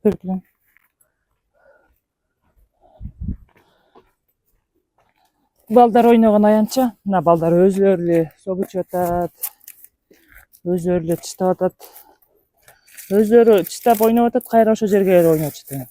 Pürklen. Balдар oynagan ayança. Mына балдар өзлөрү согучуп атат. Өзлөрү чыштап атат. Өзлөрү чыштап ойноп атат, кайра ошол жерге эле ойночу экен.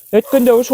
Өткөндө ушул